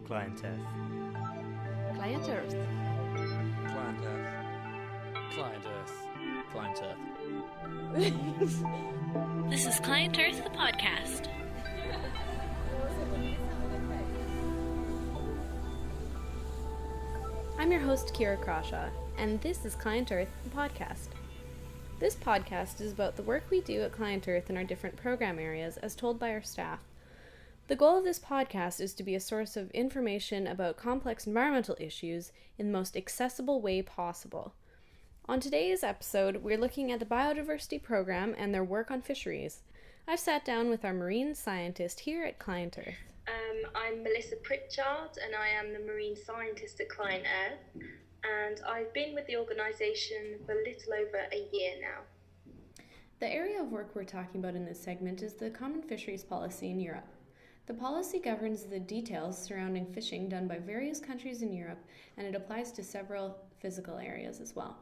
Client Earth. Client Earth. Client Earth. Client Earth. Client Earth. This is Client Earth, the podcast. I'm your host, Kira Crawshaw, and this is Client Earth, the podcast. This podcast is about the work we do at Client Earth in our different program areas as told by our staff. The goal of this podcast is to be a source of information about complex environmental issues in the most accessible way possible. On today's episode, we're looking at the Biodiversity Program and their work on fisheries. I've sat down with our marine scientist here at Client Earth. I'm Melissa Pritchard and I am the marine scientist at Client Earth, and I've been with the organisation for a little over a year now. The area of work we're talking about in this segment is the Common Fisheries Policy in Europe. The policy governs the details surrounding fishing done by various countries in Europe, and it applies to several physical areas as well.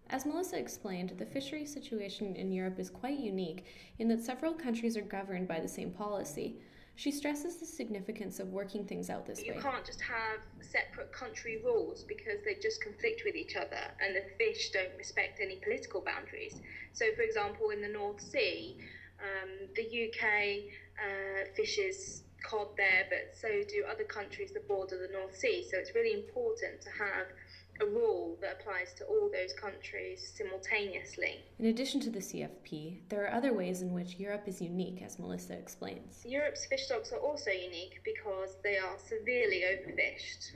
As Melissa explained, the fishery situation in Europe is quite unique in that several countries are governed by the same policy. She stresses the significance of working things out this way. You can't just have separate country rules because they just conflict with each other and the fish don't respect any political boundaries. So, for example, in the North Sea, the UK fishes cod there, but so do other countries that border the North Sea. So it's really important to have a rule that applies to all those countries simultaneously. In addition to the CFP, there are other ways in which Europe is unique, as Melissa explains. Europe's fish stocks are also unique because they are severely overfished.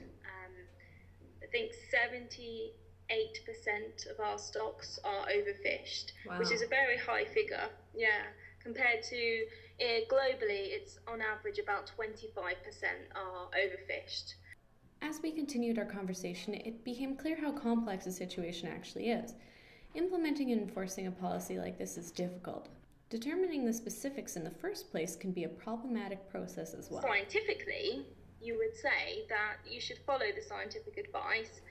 I think 78% of our stocks are overfished, Wow. which is a very high figure. Yeah, compared to globally, it's on average about 25% are overfished. As we continued our conversation, it became clear how complex the situation actually is. Implementing and enforcing a policy like this is difficult. Determining the specifics in the first place can be a problematic process as well. Scientifically, you would say that you should follow the scientific advice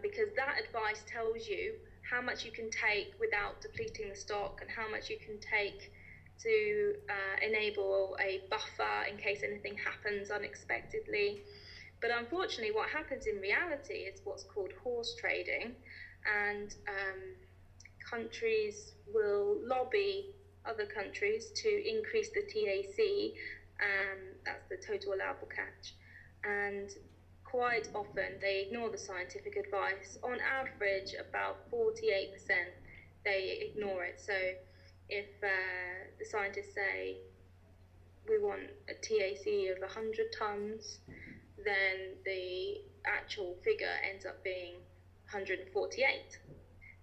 because that advice tells you how much you can take without depleting the stock and how much you can take to enable a buffer in case anything happens unexpectedly. But unfortunately, what happens in reality is what's called horse trading, and countries will lobby other countries to increase the TAC, that's the total allowable catch, and quite often they ignore the scientific advice. On average, about 48% they ignore it. So if the scientists say we want a TAC of 100 tonnes, then the actual figure ends up being 148,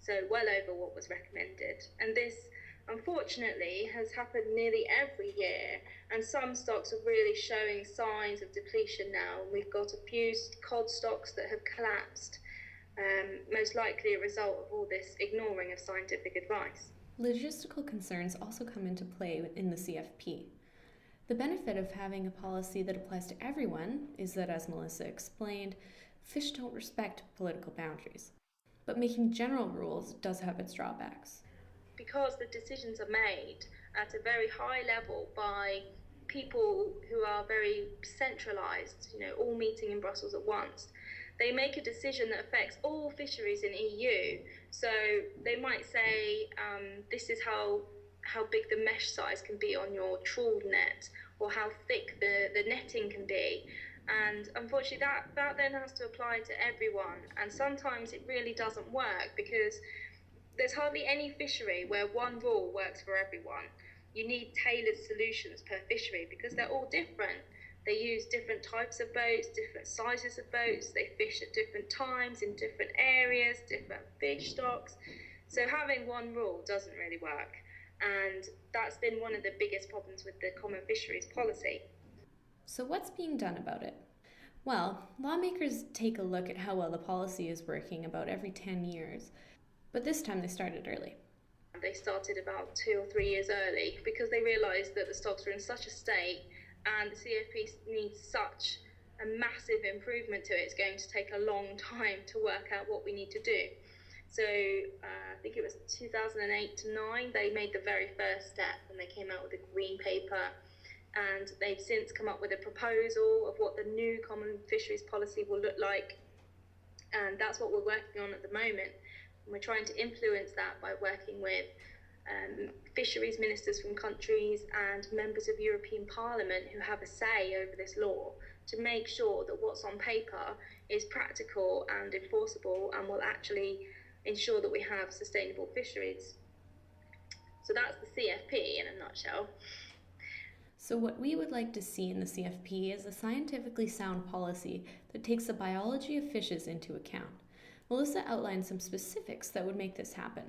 so well over what was recommended. And this, unfortunately, has happened nearly every year, and some stocks are really showing signs of depletion now. We've got a few cod stocks that have collapsed, most likely a result of all this ignoring of scientific advice. Logistical concerns also come into play in the CFP. The benefit of having a policy that applies to everyone is that, as Melissa explained, fish don't respect political boundaries. But making general rules does have its drawbacks. Because the decisions are made at a very high level by people who are very centralised, all meeting in Brussels at once, they make a decision that affects all fisheries in EU. So they might say, this is how big the mesh size can be on your trawled net, or how thick the netting can be. And unfortunately that then has to apply to everyone, and sometimes it really doesn't work because there's hardly any fishery where one rule works for everyone. You need tailored solutions per fishery because they're all different. They use different types of boats, different sizes of boats, they fish at different times in different areas, different fish stocks. So having one rule doesn't really work. And that's been one of the biggest problems with the Common Fisheries Policy. So what's being done about it? Well, lawmakers take a look at how well the policy is working about every 10 years, but this time they started early. They started about 2 or 3 years early because they realised that the stocks were in such a state and the CFP needs such a massive improvement to it. It's going to take a long time to work out what we need to do. So I think it was 2008 to 9, they made the very first step and they came out with a green paper and they've since come up with a proposal of what the new common fisheries policy will look like, and that's what we're working on at the moment. And we're trying to influence that by working with fisheries ministers from countries and members of European Parliament who have a say over this law, to make sure that what's on paper is practical and enforceable and will actually ensure that we have sustainable fisheries. So that's the CFP in a nutshell. So what we would like to see in the CFP is a scientifically sound policy that takes the biology of fishes into account. Melissa outlined some specifics that would make this happen.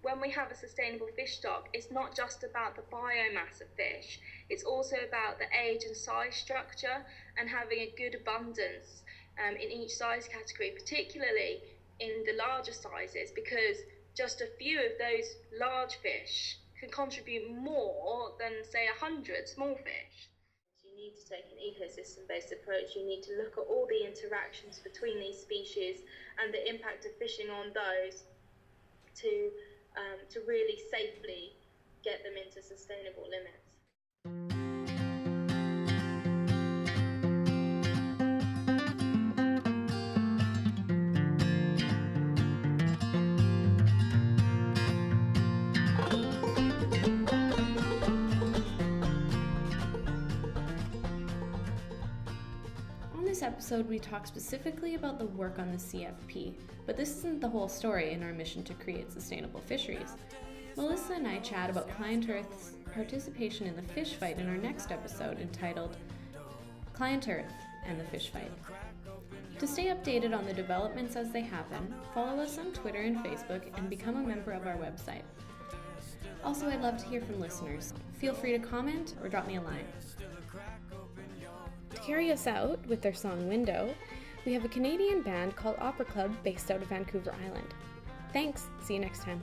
When we have a sustainable fish stock, it's not just about the biomass of fish, it's also about the age and size structure and having a good abundance in each size category, particularly in the larger sizes, because just a few of those large fish can contribute more than, say, 100 small fish. You need to take an ecosystem-based approach. You need to look at all the interactions between these species and the impact of fishing on those to really safely get them into sustainable limits. On this episode, we talk specifically about the work on the CFP, but this isn't the whole story in our mission to create sustainable fisheries. Melissa and I chat about Client Earth's participation in the fish fight in our next episode, entitled Client Earth and the Fish Fight. To stay updated on the developments as they happen, follow us on Twitter and Facebook and become a member of our website. Also, I'd love to hear from listeners. Feel free to comment or drop me a line. To carry us out with their song Window, we have a Canadian band called Opera Club based out of Vancouver Island. Thanks, see you next time.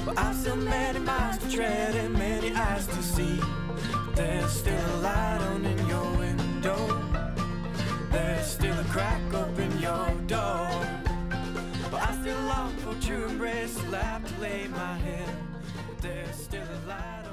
Well, I've still many miles to tread and many eyes to see. There's still a light on in your window. There's still a crack open your door. But I still long for true embrace, to laugh, to lay my head. There's still a light on.